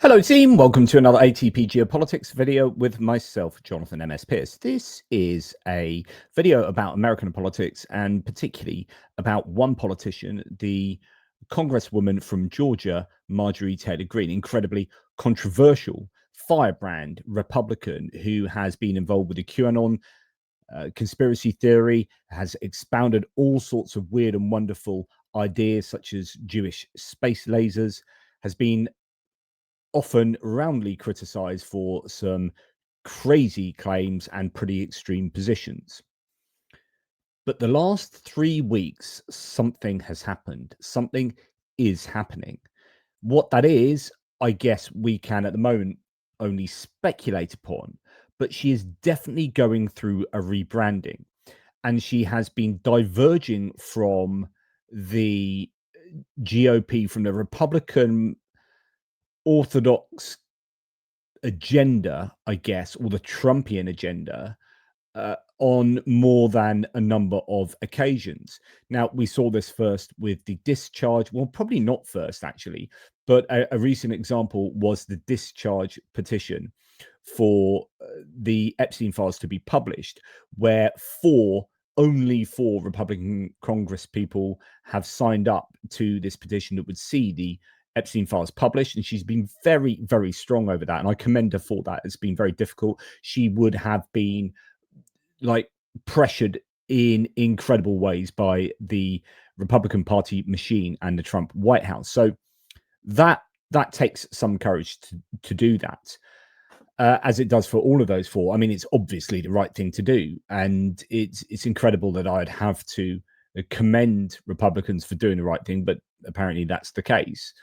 Hello team, welcome to another ATP Geopolitics video with myself, Jonathan M.S. Pierce. This is a video about American politics and particularly about one politician, the Congresswoman from Georgia, Marjorie Taylor Greene, incredibly controversial firebrand Republican who has been involved with the QAnon conspiracy theory, has expounded all sorts of weird and wonderful ideas such as Jewish space lasers, has been often roundly criticized for some crazy claims and pretty extreme positions. But the last 3 weeks, something has happened. Something is happening. What that is, I guess we can at the moment only speculate upon, but she is definitely going through a rebranding, and she has been diverging from the GOP, from the Republican orthodox agenda, I guess, or the Trumpian agenda, on more than a number of occasions. Now, we saw this first with the discharge. Well, probably not first, actually, but a recent example was the discharge petition for the Epstein files to be published, where only four Republican Congress people have signed up to this petition that would see the Epstein files published, and she's been very, very strong over that, and I commend her for that. It's been very difficult. She would have been pressured in incredible ways by the Republican Party machine and the Trump White House. So that takes some courage to do that, as it does for all of those four. I mean, it's obviously the right thing to do, and it's incredible that I'd have to commend Republicans for doing the right thing, but apparently that's the case.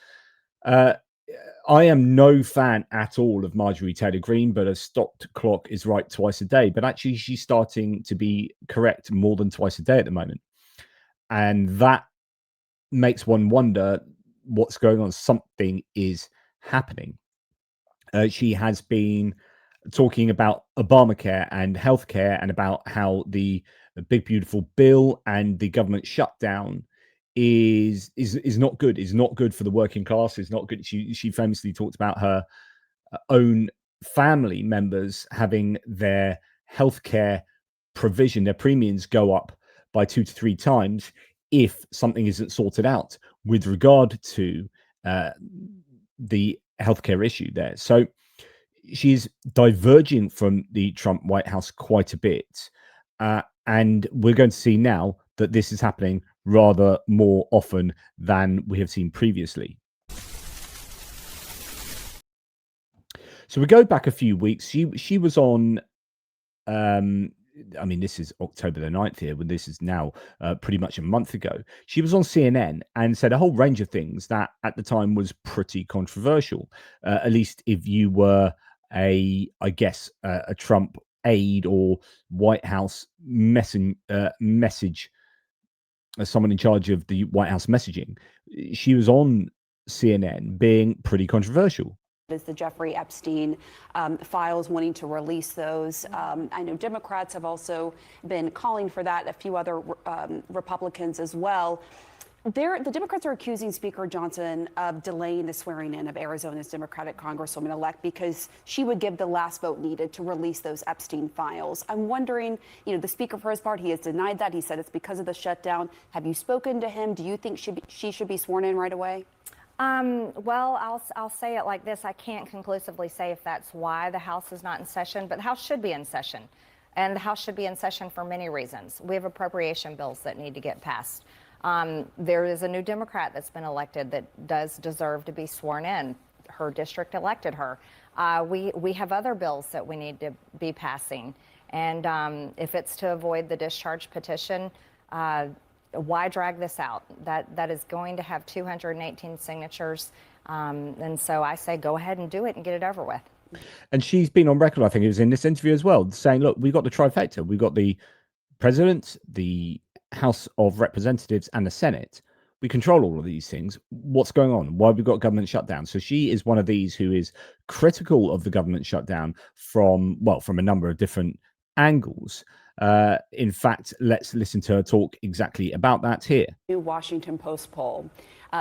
I am no fan at all of Marjorie Taylor Greene, but a stopped clock is right twice a day. But actually, she's starting to be correct more than twice a day at the moment. And that makes one wonder what's going on. Something is happening. She has been talking about Obamacare and healthcare, and about how the big beautiful bill and the government shutdown is not good, is not good for the working class, is not good. She famously talked about her own family members having their healthcare provision, their premiums go up by 2 to 3 times if something isn't sorted out with regard to the healthcare issue there. So she's diverging from the Trump White House quite a bit, and we're going to see now that this is happening rather more often than we have seen previously. So we go back a few weeks. She was on, I mean, this is October the 9th here, when this is now pretty much a month ago. She was on CNN and said a whole range of things that at the time was pretty controversial, at least if you were a Trump aide or White House message, someone in charge of the White House messaging. She was on CNN being pretty controversial. Is the Jeffrey Epstein files, wanting to release those. I know Democrats have also been calling for that, a few other Republicans as well. The Democrats are accusing Speaker Johnson of delaying the swearing in of Arizona's Democratic Congresswoman-elect because she would give the last vote needed to release those Epstein files. I'm wondering, the Speaker, for his part, he has denied that. He said it's because of the shutdown. Have you spoken to him? Do you think she should be sworn in right away? Well, I'll say it like this. I can't conclusively say if that's why the House is not in session, but the House should be in session. And the House should be in session for many reasons. We have appropriation bills that need to get passed. There is a new Democrat that's been elected that does deserve to be sworn in. Her district elected her. We have other bills that we need to be passing. And if it's to avoid the discharge petition, why drag this out? That is going to have 218 signatures. And so I say go ahead and do it and get it over with. And she's been on record, I think it was in this interview as well, saying, look, we've got the trifecta. We've got the president, the House of Representatives, and the Senate. We control all of these things. What's going on? Why have we got government shutdown? So she is one of these who is critical of the government shutdown from a number of different angles. In fact, let's listen to her talk exactly about that here. New Washington Post poll.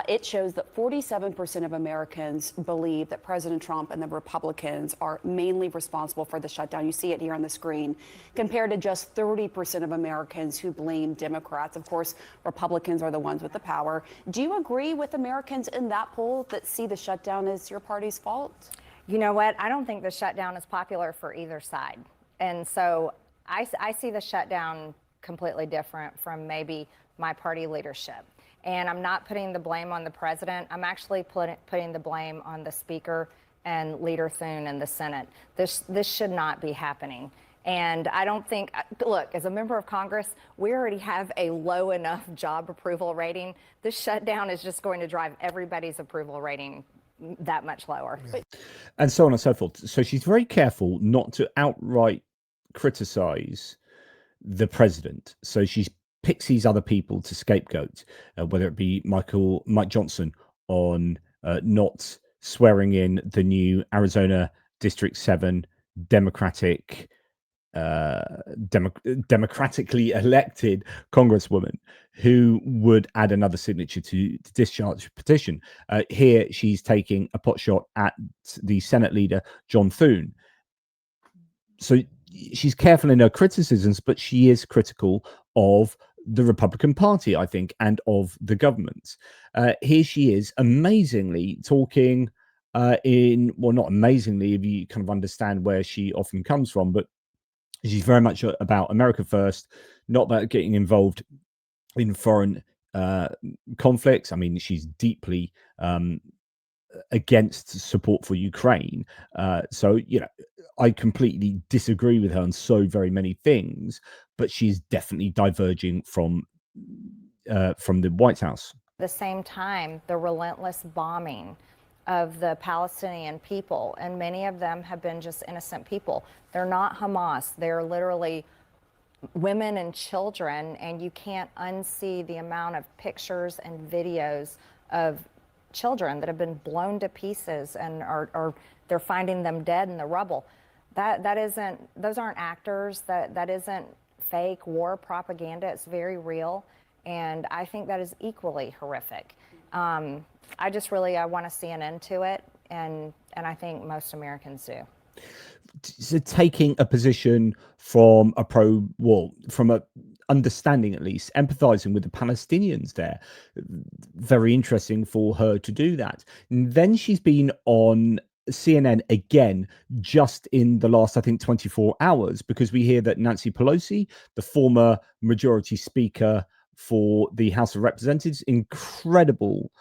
It shows that 47% of Americans believe that President Trump and the Republicans are mainly responsible for the shutdown. You see it here on the screen, compared to just 30% of Americans who blame Democrats. Of course, Republicans are the ones with the power. Do you agree with Americans in that poll that see the shutdown as your party's fault? You know what? I don't think the shutdown is popular for either side. And so I see the shutdown completely different from maybe my party leadership. And I'm not putting the blame on the president. I'm actually putting the blame on the speaker and Leader Thune in the Senate. This should not be happening. And I don't think, look, as a member of Congress, we already have a low enough job approval rating. This shutdown is just going to drive everybody's approval rating that much lower. And so on and so forth. So she's very careful not to outright criticize the president. So she picks these other people to scapegoat, whether it be Mike Johnson on not swearing in the new Arizona District 7 democratically elected congresswoman who would add another signature to the discharge petition. Here she's taking a pot shot at the Senate leader, John Thune. So she's careful in her criticisms, but she is critical of the Republican Party, I think, and of the government. Here she is amazingly talking well, not amazingly, if you kind of understand where she often comes from, but she's very much about America first, not about getting involved in foreign conflicts. I mean, she's deeply against support for Ukraine. So, you know, I completely disagree with her on so very many things, but she's definitely diverging from the White House. At the same time, the relentless bombing of the Palestinian people, and many of them have been just innocent people. They're not Hamas. They're literally women and children, and you can't unsee the amount of pictures and videos of children that have been blown to pieces and are they're finding them dead in the rubble. Those aren't actors. That isn't fake war propaganda. It's very real, and I think that is equally horrific. I want to see an end to it, and I think most Americans do. So taking a position from from a understanding, at least empathizing with the Palestinians there, very interesting for her to do that. And then she's been on CNN again just in the last, I think, 24 hours, because we hear that Nancy Pelosi, the former majority speaker for the House of Representatives, incredible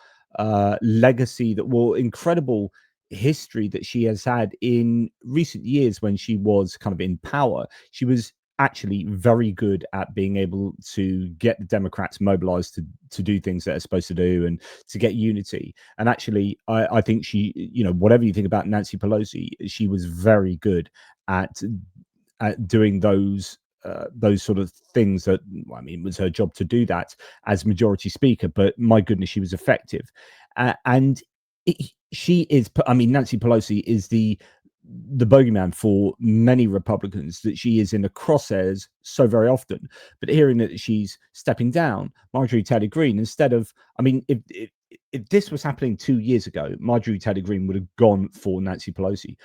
legacy, incredible history that she has had in recent years when she was kind of in power. She was actually very good at being able to get the Democrats mobilized to do things that they're supposed to do and to get unity. And actually, I think she, you know, whatever you think about Nancy Pelosi, she was very good at doing those sort of things that, I mean, it was her job to do that as majority speaker, but my goodness, she was effective. She is, I mean, Nancy Pelosi is the bogeyman for many Republicans, that she is in the crosshairs so very often. But hearing that she's stepping down, Marjorie Taylor Greene, instead of, I mean, if this was happening 2 years ago, Marjorie Taylor Greene would have gone for Nancy Pelosi.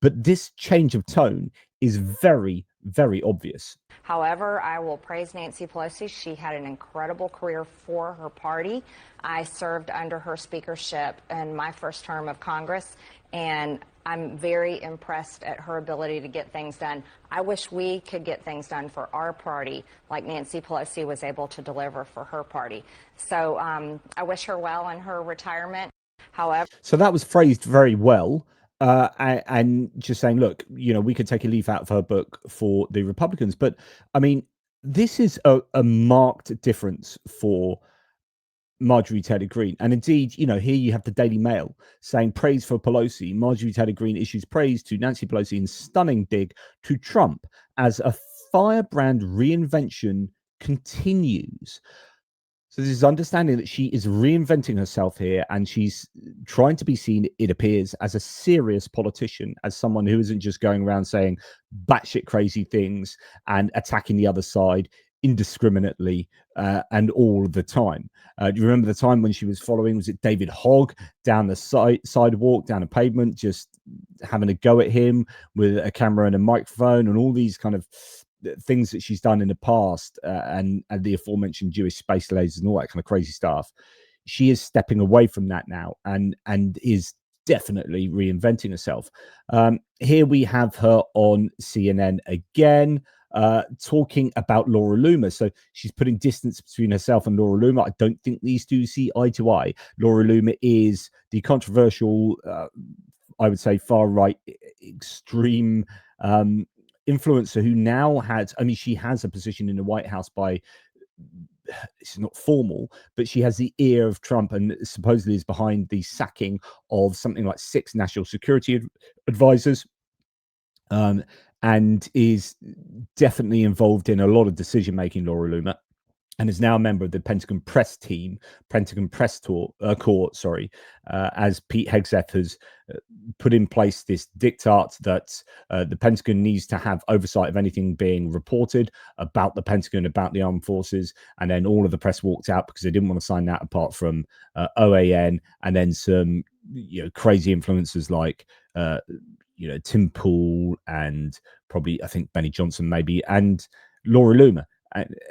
But this change of tone is very, very obvious. However, I will praise Nancy Pelosi. She had an incredible career for her party. I served under her speakership in my first term of Congress, and I'm very impressed at her ability to get things done. I wish we could get things done for our party like Nancy Pelosi was able to deliver for her party. So I wish her well in her retirement. However, so that was phrased very well. And just saying, look, you know, we could take a leaf out of her book for the Republicans. But I mean, this is a marked difference for Marjorie Taylor Greene. And indeed, you know, here you have the Daily Mail saying praise for Pelosi. Marjorie Taylor Greene issues praise to Nancy Pelosi in stunning dig to Trump as a firebrand reinvention continues. So this is understanding that she is reinventing herself here, and she's trying to be seen, it appears, as a serious politician, as someone who isn't just going around saying batshit crazy things and attacking the other side. indiscriminately and all the time. Do you remember the time when she was following, was it David Hogg down the sidewalk, down a pavement, just having a go at him with a camera and a microphone, and all these kind of things that she's done in the past, and the aforementioned Jewish space lasers and all that kind of crazy stuff. She is stepping away from that now and is definitely reinventing herself. Here we have her on CNN again, talking about Laura Loomer. So she's putting distance between herself and Laura Loomer. I don't think these two see eye to eye. Laura Loomer is the controversial, I would say, far right, extreme influencer who now has, I mean, she has a position in the White House by, it's not formal, but she has the ear of Trump and supposedly is behind the sacking of something like 6 national security advisors, and is definitely involved in a lot of decision making, Laura Loomer, and is now a member of the Pentagon press team, Pentagon press court, as Pete Hegseth has put in place this diktat that the Pentagon needs to have oversight of anything being reported about the Pentagon, about the armed forces, and then all of the press walked out because they didn't want to sign that, apart from OAN, and then some crazy influencers like Tim Pool and probably I think Benny Johnson maybe, and Laura Loomer.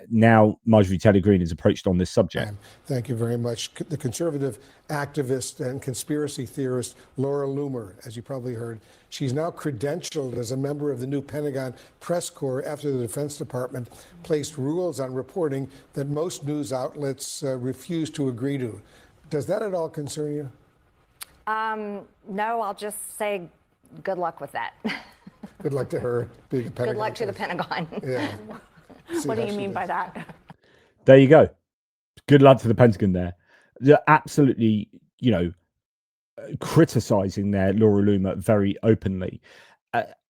Now Marjorie Taylor Greene is approached on this subject. Thank you very much. The conservative activist and conspiracy theorist Laura Loomer, as you probably heard, she's now credentialed as a member of the new Pentagon press corps after the Defense Department placed rules on reporting that most news outlets refuse to agree to. Does that at all concern you? No, I'll just say good luck with that. Good luck to her being a Pentagon. Good luck to the Pentagon. Yeah. What do you mean by that? There you go. Good luck to the Pentagon there. They're absolutely, criticizing their Laura Loomer very openly.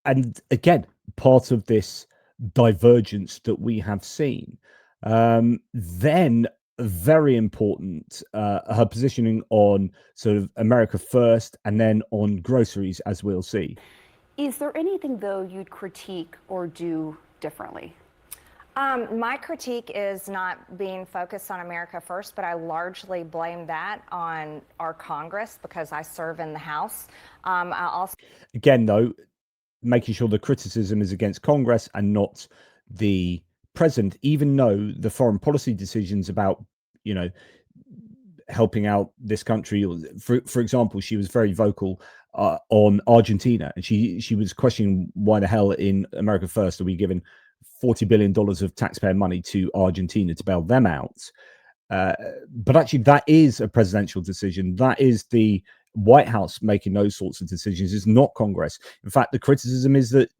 And again, part of this divergence that we have seen. Then very important, her positioning on sort of America first and then on groceries, as we'll see. Is there anything, though, you'd critique or do differently? My critique is not being focused on America first, but I largely blame that on our Congress because I serve in the House. I also, again, though, making sure the criticism is against Congress and not the president, even though the foreign policy decisions about, helping out this country, for example, she was very vocal on Argentina, and she was questioning why the hell in America first are we giving $40 billion of taxpayer money to Argentina to bail them out. But actually, that is a presidential decision. That is the White House making those sorts of decisions. It's not Congress. In fact, the criticism is that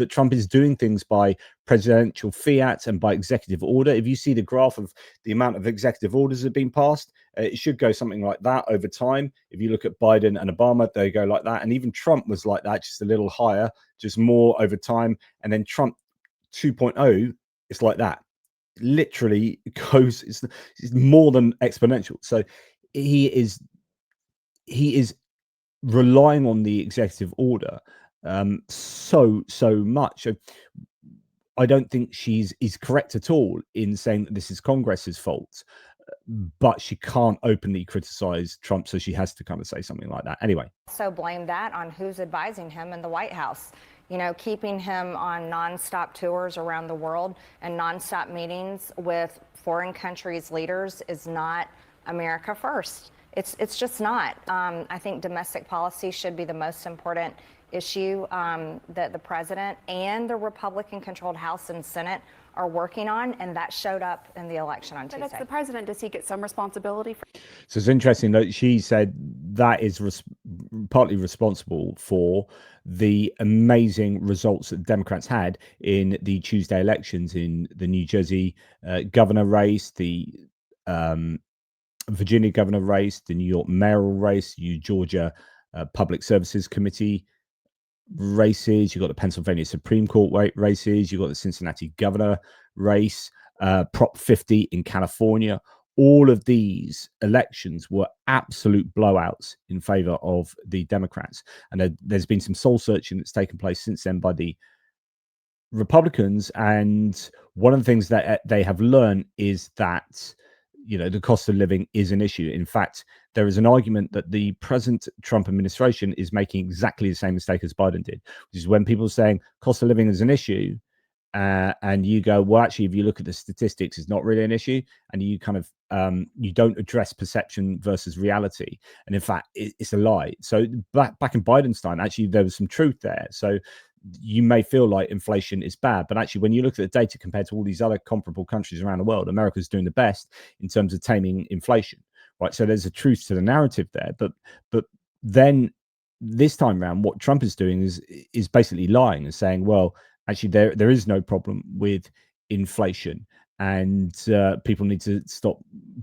Trump is doing things by presidential fiat and by executive order. If you see the graph of the amount of executive orders that have been passed, it should go something like that over time. If you look at Biden and Obama, they go like that. And even Trump was like that, just a little higher, just more over time. And then Trump 2.0, it's like that. Literally goes, it's more than exponential. So he is relying on the executive order so much. I don't think she's correct at all in saying that this is Congress's fault, but she can't openly criticize Trump, so she has to kind of say something like that. Anyway, so blame that on who's advising him in the White House. Keeping him on nonstop tours around the world and nonstop meetings with foreign countries' leaders is not America first. It's just not. I think domestic policy should be the most important issue that the president and the Republican-controlled House and Senate are working on, and that showed up in the election on Tuesday. But that's the president. Does he get some responsibility for? So it's interesting that she said that is partly responsible for the amazing results that the Democrats had in the Tuesday elections, in the New Jersey governor race, the Virginia governor race, the New York mayoral race, Georgia Public Services Committee races, you've got the Pennsylvania Supreme Court races, you've got the Cincinnati governor race, Prop 50 in California. All of these elections were absolute blowouts in favor of the Democrats. And there's been some soul searching that's taken place since then by the Republicans. And one of the things that they have learned is that, you know, the cost of living is an issue. In fact, there is an argument that the present Trump administration is making exactly the same mistake as Biden did, which is when people are saying cost of living is an issue, and you go, well, actually, if you look at the statistics, it's not really an issue, and you kind of you don't address perception versus reality, and in fact, it's a lie. So back in Biden's time, actually, there was some truth there. So you may feel like inflation is bad, but actually, when you look at the data compared to all these other comparable countries around the world, America's doing the best in terms of taming inflation, right? So there's a truth to the narrative there, but then this time around, what Trump is doing is basically lying and saying, well, actually, there is no problem with inflation, and people need to stop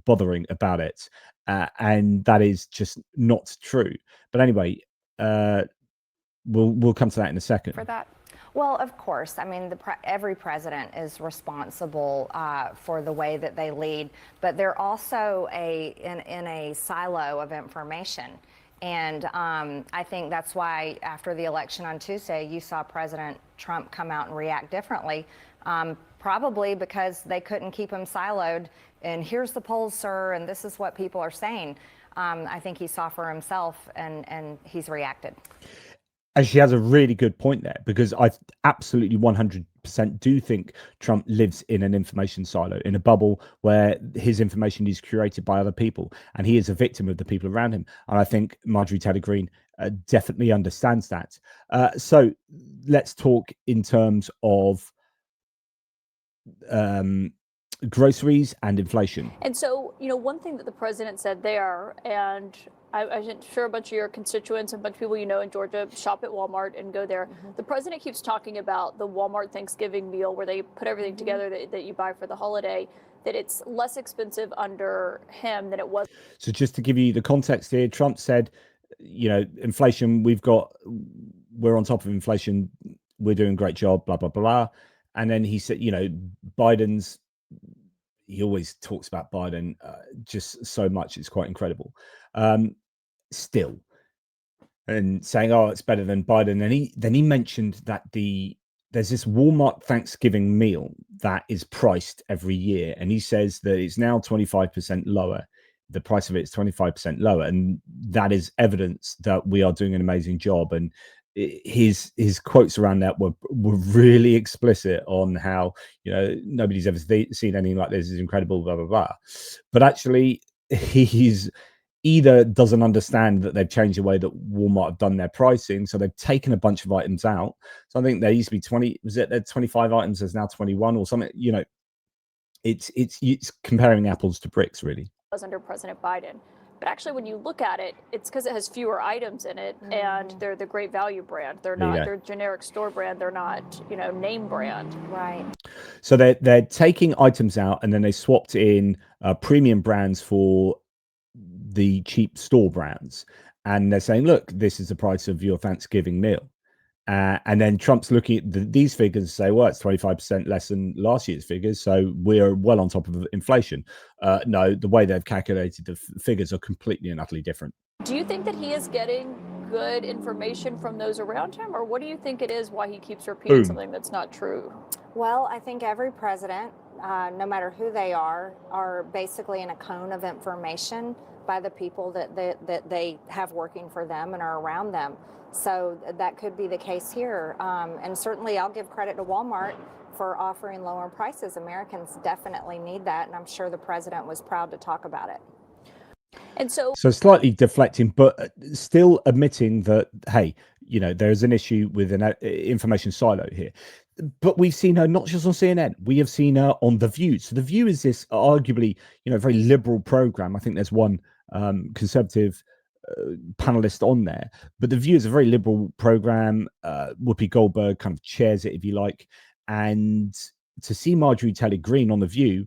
bothering about it, and that is just not true. But anyway, we'll come to that in a second. For that. Well, of course. I mean, every president is responsible for the way that they lead, but they're also in a silo of information. And I think that's why after the election on Tuesday, you saw President Trump come out and react differently, probably because they couldn't keep him siloed. And here's the polls, sir, and this is what people are saying. I think he saw for himself, and he's reacted. And she has a really good point there, because I absolutely 100% do think Trump lives in an information silo, in a bubble where his information is curated by other people, and he is a victim of the people around him. And I think Marjorie Taylor Greene definitely understands that. So let's talk in terms of groceries and inflation. And so, you know, one thing that the president said there, and I'm sure a bunch of your constituents and a bunch of people you know in Georgia shop at Walmart and go there. Mm-hmm. The president keeps talking about the Walmart Thanksgiving meal where they put everything together that you buy for the holiday, that it's less expensive under him than it was. So just to give you the context here, Trump said, you know, inflation, we're on top of inflation. We're doing a great job, blah, blah, blah. And then he said, you know, he always talks about Biden just so much. It's quite incredible. Still, and saying, oh, it's better than Biden. And then he mentioned that there's this Walmart Thanksgiving meal that is priced every year. And he says that it's now 25% lower. The price of it is 25% lower. And that is evidence that we are doing an amazing job. And his quotes around that were really explicit on how, you know, nobody's ever seen anything like this. It's incredible, blah, blah, blah. But actually, he's either doesn't understand that they've changed the way that Walmart have done their pricing. So they've taken a bunch of items out. So I think there used to be 20, was it there 25 items, there's now 21 or something, you know, it's comparing apples to bricks, really. Was under President Biden. But actually, when you look at it, it's because it has fewer items in it, and they're the Great Value brand. They're not, they're generic store brand. They're not, you know, name brand. Right. So they're taking items out, and then they swapped in premium brands for the cheap store brands. And they're saying, look, this is the price of your Thanksgiving meal. And then Trump's looking at these figures and say, well, it's 25% less than last year's figures. So we're well on top of inflation. No, the way they've calculated the figures are completely and utterly different. Do you think that he is getting good information from those around him? Or what do you think it is why he keeps repeating something that's not true? Well, I think every president, no matter who they are basically in a cone of information by the people that they have working for them and are around them. So that could be the case here. And certainly I'll give credit to Walmart for offering lower prices. Americans definitely need that. And I'm sure the president was proud to talk about it. And so slightly deflecting, but still admitting that, hey, you know, there's an issue with an information silo here. But we've seen her not just on CNN, we have seen her on The View. So The View is this arguably, you know, very liberal program. I think there's one conservative panelist on there, but The View is a very liberal program. Whoopi Goldberg kind of chairs it, if you like. And to see Marjorie Taylor Greene on The View,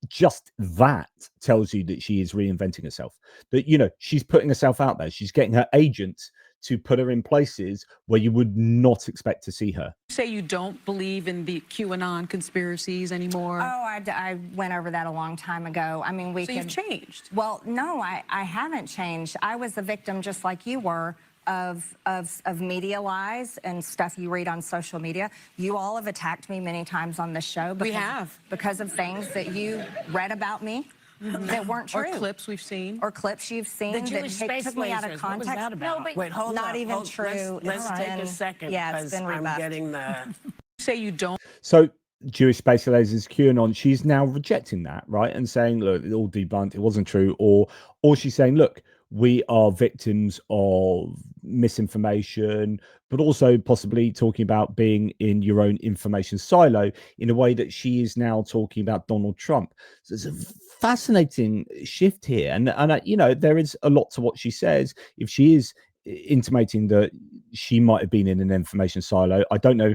just that tells you that she is reinventing herself, that, you know, she's putting herself out there. She's getting her agents to put her in places where you would not expect to see her. Say you don't believe in the QAnon conspiracies anymore? Oh, I went over that a long time ago. I mean, you've changed. Well, no, I haven't changed. I was the victim just like you were of media lies and stuff you read on social media. You all have attacked me many times on this show because of things that you read about me that weren't true. Or clips we've seen. Or clips you've seen The that Jewish space took me out of lasers, what was context. that about? No, but Wait, hold not up, even true. Let's take a second, Yeah, it's been I'm rebuffed. getting the... Say you don't. So Jewish space lasers, QAnon, she's now rejecting that, right? And saying, look, it all debunked, it wasn't true. Or she's saying, look, we are victims of misinformation, but also possibly talking about being in your own information silo in a way that she is now talking about Donald Trump. So it's a fascinating shift here. And you know, there is a lot to what she says. If she is intimating that she might have been in an information silo, I don't know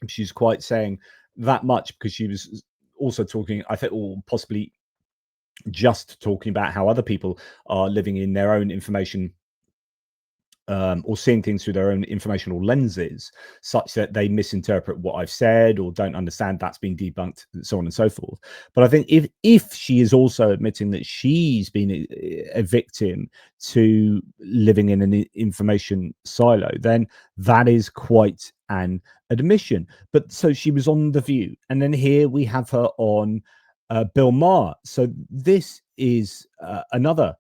if she's quite saying that much, because she was also talking, I think, or possibly just talking about how other people are living in their own information or seeing things through their own informational lenses, such that they misinterpret what I've said or don't understand that's been debunked, and so on and so forth. But I think if she is also admitting that she's been a victim to living in an information silo, then that is quite an admission. But so she was on The View, and then here we have her on Bill Maher. So this is another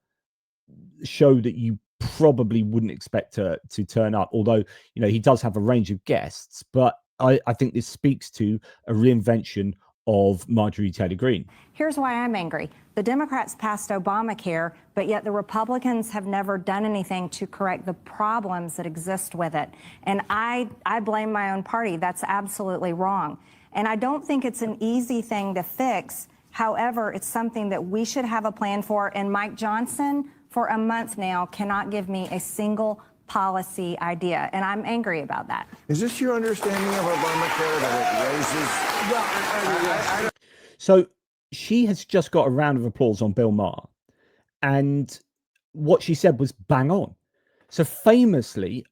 show that you probably wouldn't expect to turn up, although, you know, he does have a range of guests. But I think this speaks to a reinvention of Marjorie Taylor Greene. Here's why I'm angry. The Democrats passed Obamacare, but yet the Republicans have never done anything to correct the problems that exist with it. And I blame my own party. That's absolutely wrong. And I don't think it's an easy thing to fix. However, it's something that we should have a plan for. And Mike Johnson, for a month now, cannot give me a single policy idea, and I'm angry about that. Is this your understanding of Obamacare, that it raises? So she has just got a round of applause on Bill Maher, and what she said was bang on. So famously,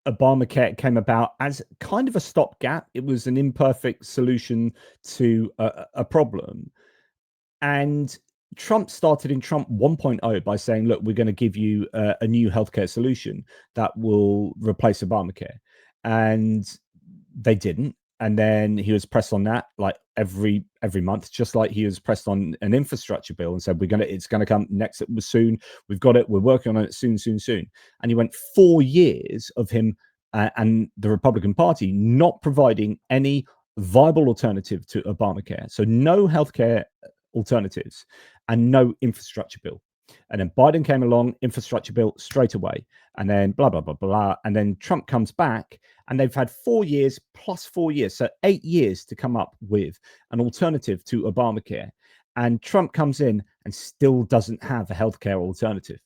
Obamacare came about as kind of a stopgap. It was an imperfect solution to a problem. And Trump started in Trump 1.0 by saying, look, we're going to give you a new healthcare solution that will replace Obamacare. And they didn't. And then he was pressed on that like every month, just like he was pressed on an infrastructure bill and said, it's going to come next soon. We've got it. We're working on it soon. And he went 4 years of him and the Republican Party not providing any viable alternative to Obamacare. So no healthcare alternatives and no infrastructure bill. And then Biden came along, infrastructure bill straight away, and then blah, blah, blah, blah. And then Trump comes back, and they've had 4 years plus 4 years, so 8 years to come up with an alternative to Obamacare. And Trump comes in and still doesn't have a healthcare alternative.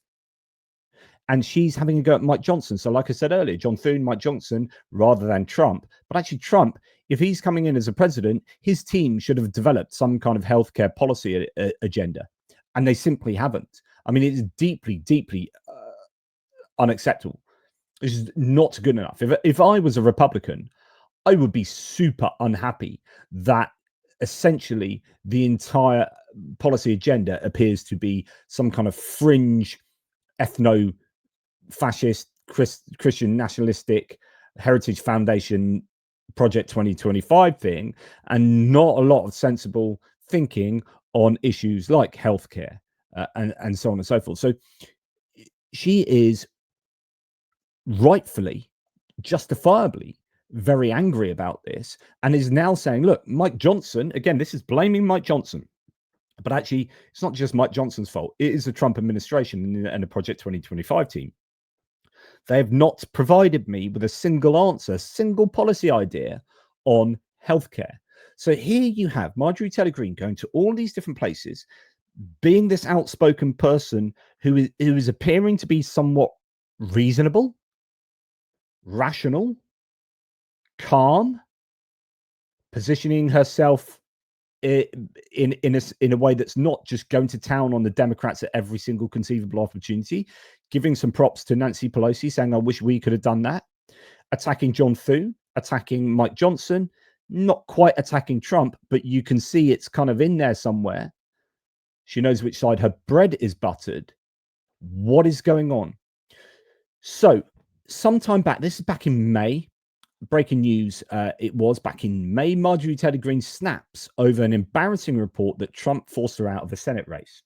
And she's having a go at Mike Johnson. So like I said earlier, John Thune, Mike Johnson, rather than Trump. But actually Trump, if he's coming in as a president, his team should have developed some kind of healthcare policy agenda. And they simply haven't. I mean, it's deeply, deeply unacceptable. It's not good enough. If I was a Republican, I would be super unhappy that essentially the entire policy agenda appears to be some kind of fringe ethno-fascist, Christian nationalistic Heritage Foundation Project 2025 thing, and not a lot of sensible thinking on issues like healthcare and so on and so forth. So she is rightfully, justifiably very angry about this, and is now saying, look, Mike Johnson, again, this is blaming Mike Johnson, but actually it's not just Mike Johnson's fault. It is the Trump administration and the Project 2025 team. They have not provided me with a single answer, single policy idea on healthcare. So here you have Marjorie Taylor Greene going to all these different places, being this outspoken person who is appearing to be somewhat reasonable, rational, calm, positioning herself in a way that's not just going to town on the Democrats at every single conceivable opportunity, giving some props to Nancy Pelosi, saying, I wish we could have done that, attacking John Thune, attacking Mike Johnson, not quite attacking Trump, but you can see it's kind of in there somewhere. She knows which side her bread is buttered. What is going on? So sometime back, this is back in May, breaking news, it was back in May, Marjorie Taylor Greene snaps over an embarrassing report that Trump forced her out of the Senate race.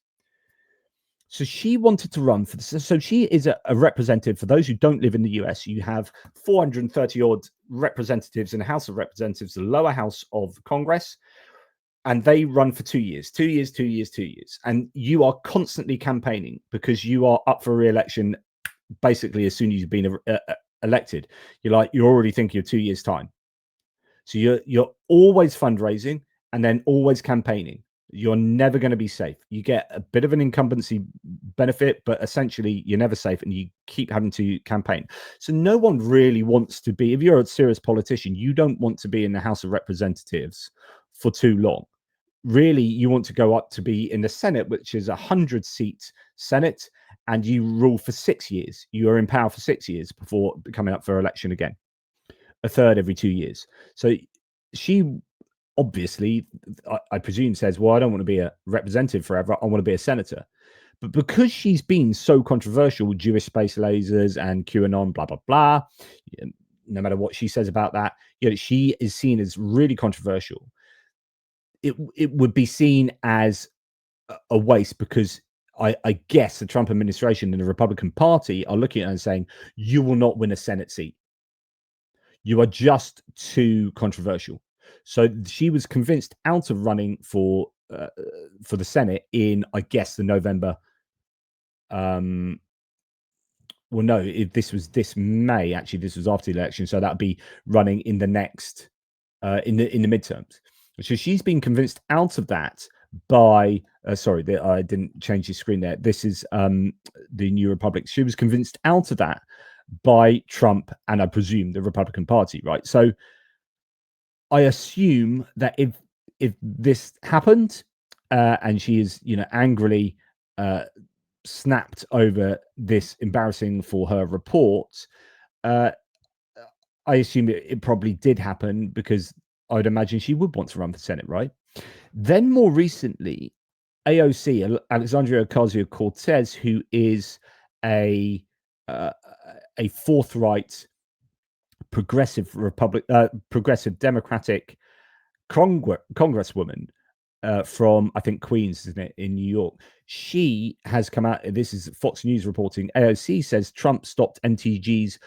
So she wanted to run for this. So she is a representative. For those who don't live in the US, you have 430 odd representatives in the House of Representatives, the lower house of Congress, and they run for 2 years, 2 years, 2 years, 2 years. And you are constantly campaigning because you are up for re-election basically as soon as you've been elected. You're already thinking of 2 years' time. So you're always fundraising and then always campaigning. You're never going to be safe. You get a bit of an incumbency benefit, but essentially you're never safe and you keep having to campaign. So no one really wants to be, if you're a serious politician, you don't want to be in the House of Representatives for too long. Really, you want to go up to be in the Senate, which is 100-seat Senate, and you rule for 6 years. You are in power for 6 years before coming up for election again, a third every 2 years. So she obviously, I presume, says, well, I don't want to be a representative forever. I want to be a senator. But because she's been so controversial, Jewish space lasers and QAnon, blah, blah, blah, no matter what she says about that, she is seen as really controversial. It would be seen as a waste because I guess the Trump administration and the Republican Party are looking at her and saying, you will not win a Senate seat. You are just too controversial. So she was convinced out of running for the Senate in, I guess, the November. Well, no, this was this May. Actually, this was after the election, so that'd be running in the next in the midterms. So she's been convinced out of that by. Sorry, I didn't change the screen there. This is the New Republic. She was convinced out of that by Trump and I presume the Republican Party, right? So I assume that if this happened and she is, angrily snapped over this embarrassing for her report, I assume it probably did happen because I would imagine she would want to run for Senate, right? Then more recently, AOC, Alexandria Ocasio-Cortez, who is a forthright progressive Democratic Congresswoman from, I think, Queens, isn't it, in New York. She has come out. This is Fox News reporting. AOC says Trump stopped NTG's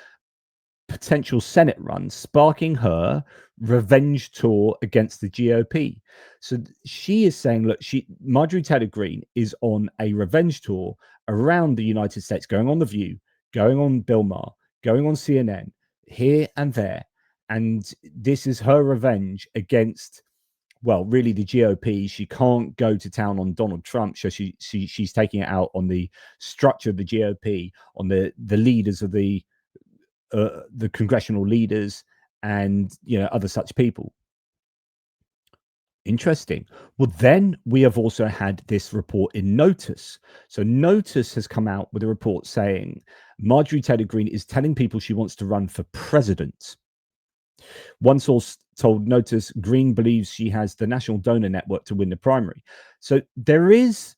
potential Senate run, sparking her revenge tour against the GOP. So she is saying, look, Marjorie Taylor Greene is on a revenge tour around the United States, going on The View, going on Bill Maher, going on CNN, here and there. And this is her revenge against, well, really the GOP. She can't go to town on Donald Trump, so she's taking it out on the structure of the GOP, on the leaders of the congressional leaders and other such people. Interesting. Well, then we have also had this report in Notice. So Notice has come out with a report saying Marjorie Taylor Greene is telling people she wants to run for president. One source told Notice Greene believes she has the national donor network to win the primary. So there is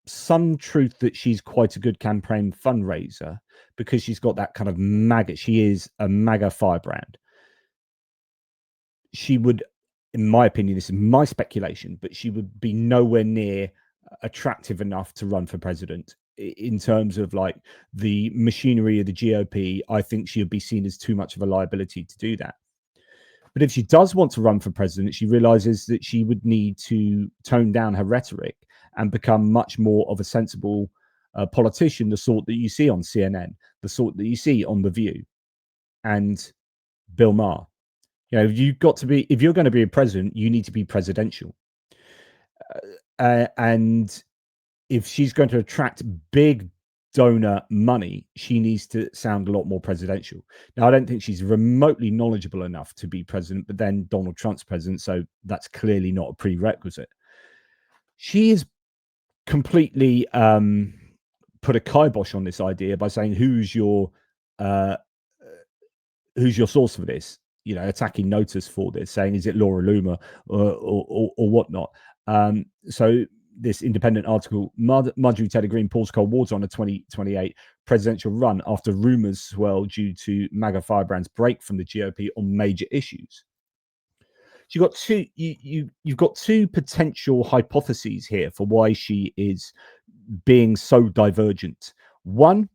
some truth that she's quite a good campaign fundraiser because she's got that kind of MAGA. She is a MAGA firebrand. She would, in my opinion, this is my speculation, but she would be nowhere near attractive enough to run for president in terms of like the machinery of the GOP. I think she would be seen as too much of a liability to do that. But if she does want to run for president, she realizes that she would need to tone down her rhetoric and become much more of a sensible politician, the sort that you see on CNN, the sort that you see on The View and Bill Maher. You've got to be, if you're going to be a president, you need to be presidential. And if she's going to attract big donor money, she needs to sound a lot more presidential. Now, I don't think she's remotely knowledgeable enough to be president, but then Donald Trump's president, so that's clearly not a prerequisite. She is completely put a kibosh on this idea by saying, who's your source for this? Attacking Notice for this, saying, is it Laura Loomer or whatnot? So this independent article, Marjorie Taylor Greene pours cold water on a 2028 presidential run after rumors swell due to MAGA firebrand's break from the GOP on major issues. So you've got two potential hypotheses here for why she is being so divergent. One,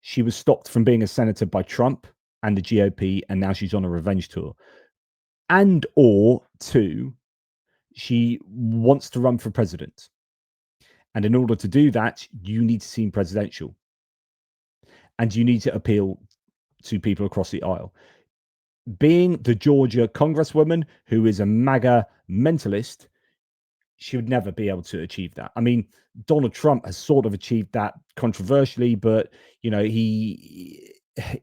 she was stopped from being a senator by Trump and the GOP, and now she's on a revenge tour. And or two, she wants to run for president. And in order to do that, you need to seem presidential. And you need to appeal to people across the aisle. Being the Georgia Congresswoman, who is a MAGA mentalist, she would never be able to achieve that. I mean, Donald Trump has sort of achieved that controversially, but, you know, he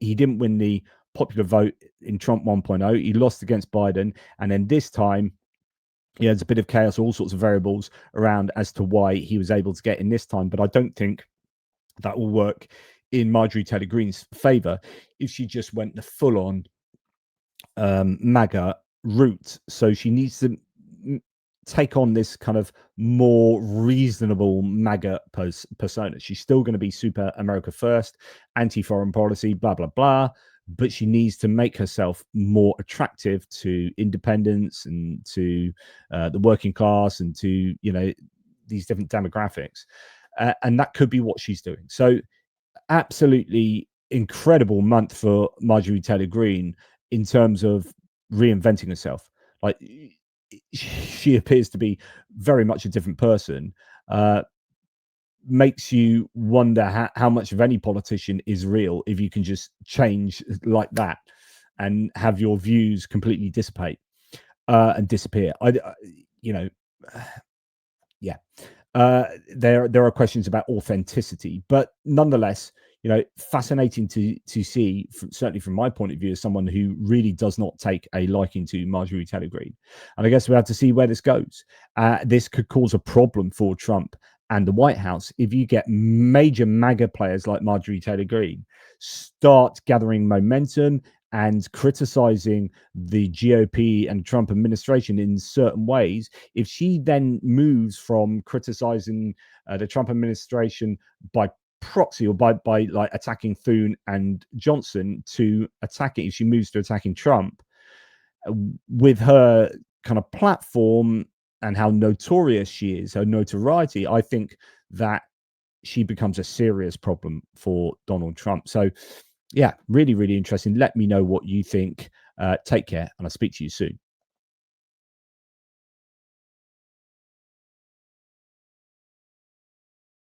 didn't win the popular vote in Trump 1.0. He lost against Biden. And then this time, yeah, there's a bit of chaos, all sorts of variables around as to why he was able to get in this time. But I don't think that will work in Marjorie Taylor Greene's favor if she just went the full-on MAGA route. So she needs to take on this kind of more reasonable MAGA persona. She's still going to be super America first, anti-foreign policy, blah, blah, blah. But she needs to make herself more attractive to independents and to the working class and to, you know, these different demographics. And that could be what she's doing. So absolutely incredible month for Marjorie Taylor Greene in terms of reinventing herself. Like, she appears to be very much a different person. Makes you wonder how much of any politician is real if you can just change like that and have your views completely dissipate and disappear. There are questions about authenticity, but nonetheless, you know, fascinating to see, certainly from my point of view, as someone who really does not take a liking to Marjorie Taylor Greene. And I guess we have to see where this goes. This could cause a problem for Trump and the White House if you get major MAGA players like Marjorie Taylor Greene start gathering momentum and criticizing the GOP and Trump administration in certain ways. If she then moves from criticizing the Trump administration by proxy or by like attacking Thune and Johnson to attacking, if she moves to attacking Trump with her kind of platform and how notorious she is, her notoriety, I think that she becomes a serious problem for Donald Trump. So yeah, really, really interesting. Let me know what you think. Take care, and I'll speak to you soon.